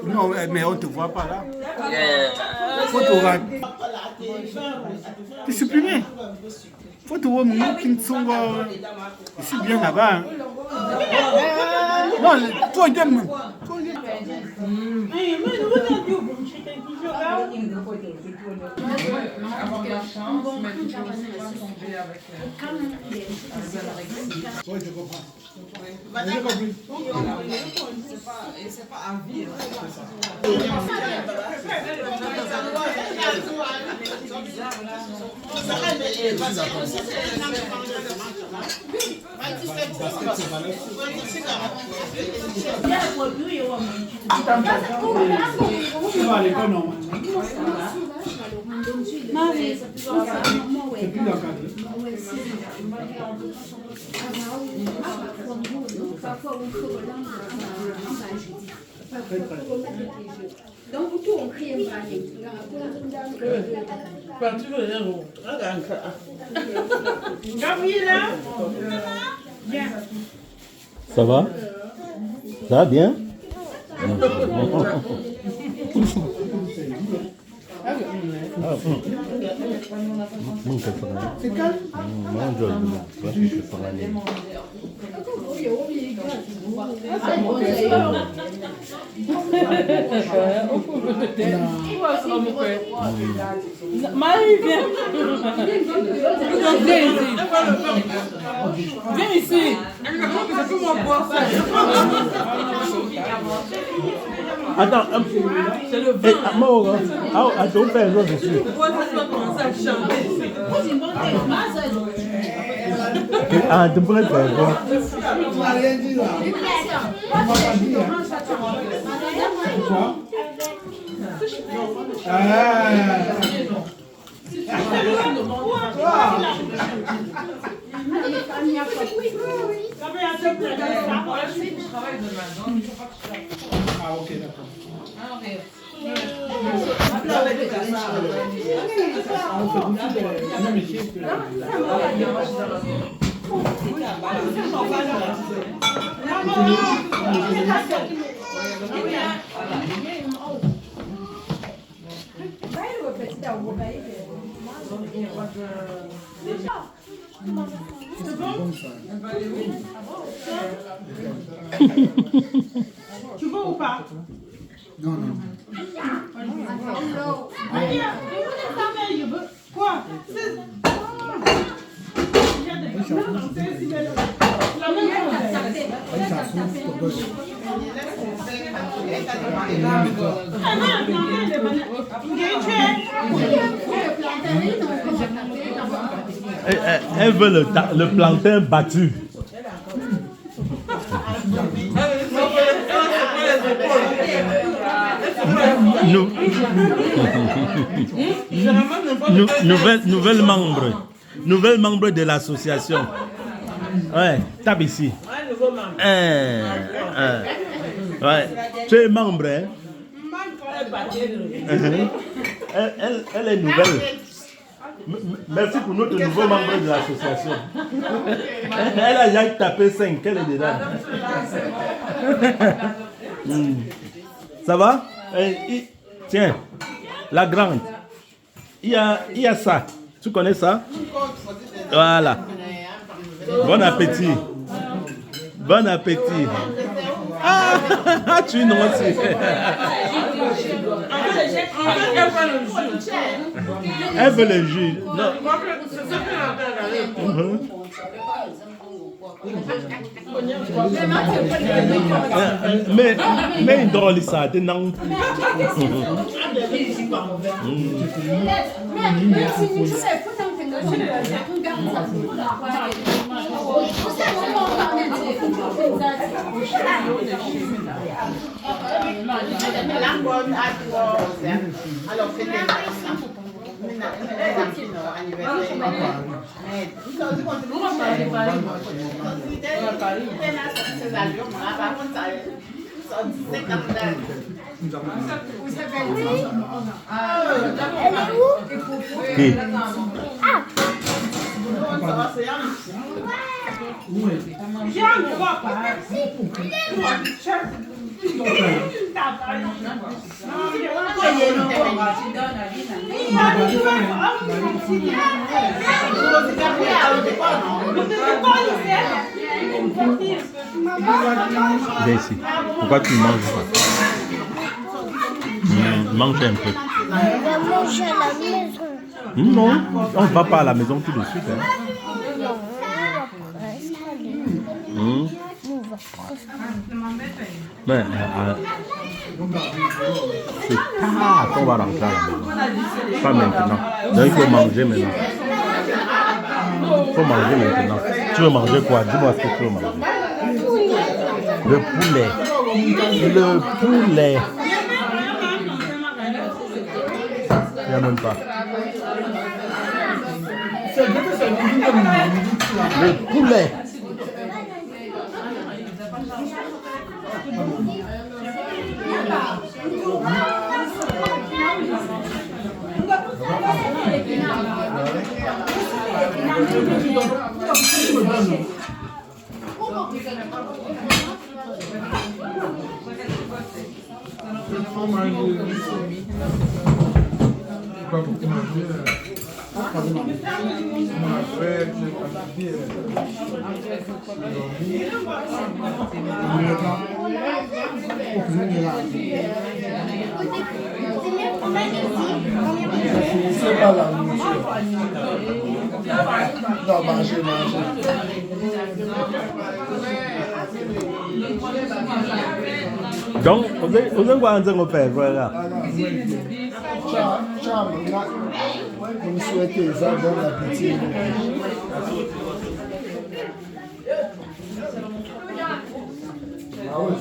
Non, mais on ne te voit pas là. Photo. Tu supprimes. Photo, je suis bien là-bas. Non, toi, j'aime. Avoir de la chance, mais toujours aussi pas tomber avec Oui, je comprends. j'ai compris. C'est pas à vie. Tu vas à l'école, non? Non, mais c'est plus encadré. C'est plus encadré. Donc, tout on crée un Ça va? Ça va bien? C'est calme. Marie, viens. Viens ici. Attends, c'est le vin. Attends, fais un jour dessus. Ah, tu pourrais faire quoi? On n'a rien dit là. On m'a pas dit. Pourquoi? Ah, ok, d'accord. On fait beaucoup de même métier que Tu veux ou pas? non, non. Quoi? Elle veut le plantain battu. Nouvelle membre de l'association. Ouais, tape ici. Ouais, tu es membre, hein? Elle est nouvelle. Merci pour notre nouveau membre de l'association. Elle a déjà tapé 5, elle est dedans. Ça va? Tiens, la grande. Il y a ça. Tu connais ça? Voilà. Bon appétit. Bon appétit. Ah, tu non aussi. Elle veut le jus. Non. Mais il drôle ça, t'es non. Viens ici. Pourquoi tu manges pas? Mange un peu. On va manger à la maison. Non, on ne va pas à la maison tout de suite. Hein. Mais, c'est tard qu'on va rentrer à la maison. Pas maintenant. Donc il faut manger maintenant. Il faut manger maintenant. Tu veux manger quoi? Dis-moi ce que tu veux manger. Le poulet. Le poulet. Il n'y a même pas. Le poulet. Pas beaucoup manger. Après, j'ai C'est pas la nourriture. Non, manger. Donc, vous avez quoi en train de faire, voilà. Ciao, vous me souhaitez ça, bon appétit. Ah oui,